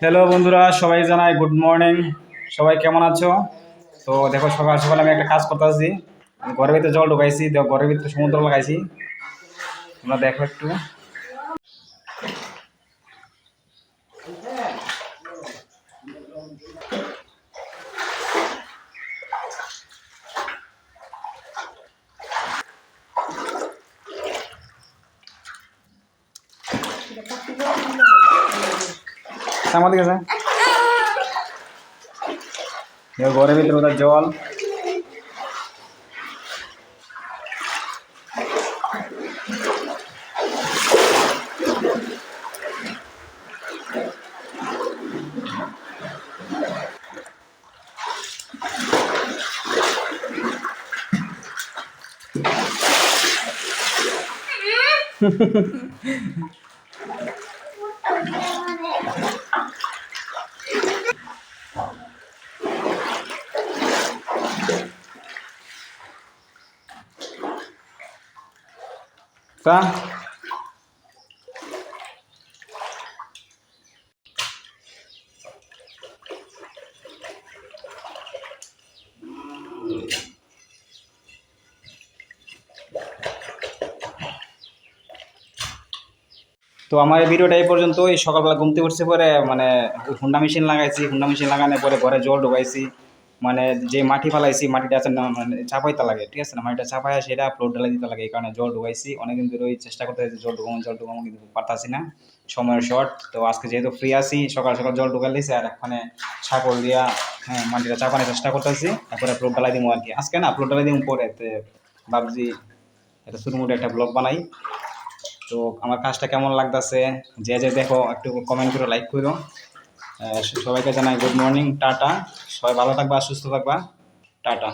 Hello বন্ধুরা, সবাই জানাই গুড মর্নিং। সবাই কেমন আছো? তো দেখো, সকাল সকাল আমি একটা কাজ করতেছি। ঘরের ভিতরে জল ঢুকাইছি, দেখো ঘরের ভিতরে সমুদ্র লাগাইছি। তোমরা দেখো একটু। আমার দিকে আছে। দেখো ঘরের ভিতরে ওদের জল। তা তো আমার এই ভিডিওটা এই পর্যন্ত। এই সকালবেলা ঘুমতে উঠছে পরে মানে হুন্ডা মেশিন লাগাইছি। হুন্ডা মেশিন লাগানোর পরে ঘরে জল ঢুকাইছি। মানে যে মাটি ফালাইছি, মাটিটা আছে না মানে চাপাইতে লাগে, ঠিক আছে না? মাটিটা চাপাইয়া সেটা ফ্লোর ঢালাই দিতে লাগে। এই কারণে জল ঢুকাইছি। অনেকদিন ধরে ওই চেষ্টা করতে জল ঢুকাবো কিন্তু পারতাছি না, সময়ের শর্ট। তো আজকে যেহেতু ফ্রি আছি, সকাল সকাল জল ঢুকাই দিয়েছি। আর এখানে ছাগল দিয়া মাটিটা চাপানোর চেষ্টা করতেছি। তারপরে ফ্লোর ঢালাই দিব আর কি। আজকে না, ফ্লোর ঢালাই দিব পরে। ভাবছি একটা ছোটো মোটো একটা ব্লগ বানাই। তো আমার কাজটা কেমন লাগতেছে, যে যে দেখো একটু কমেন্ট করে, লাইক করো। সবাইকে জানাই গুড মর্নিং, টাটা। সবাই ভালো থাকবা, সুস্থ থাকবা, টাটা।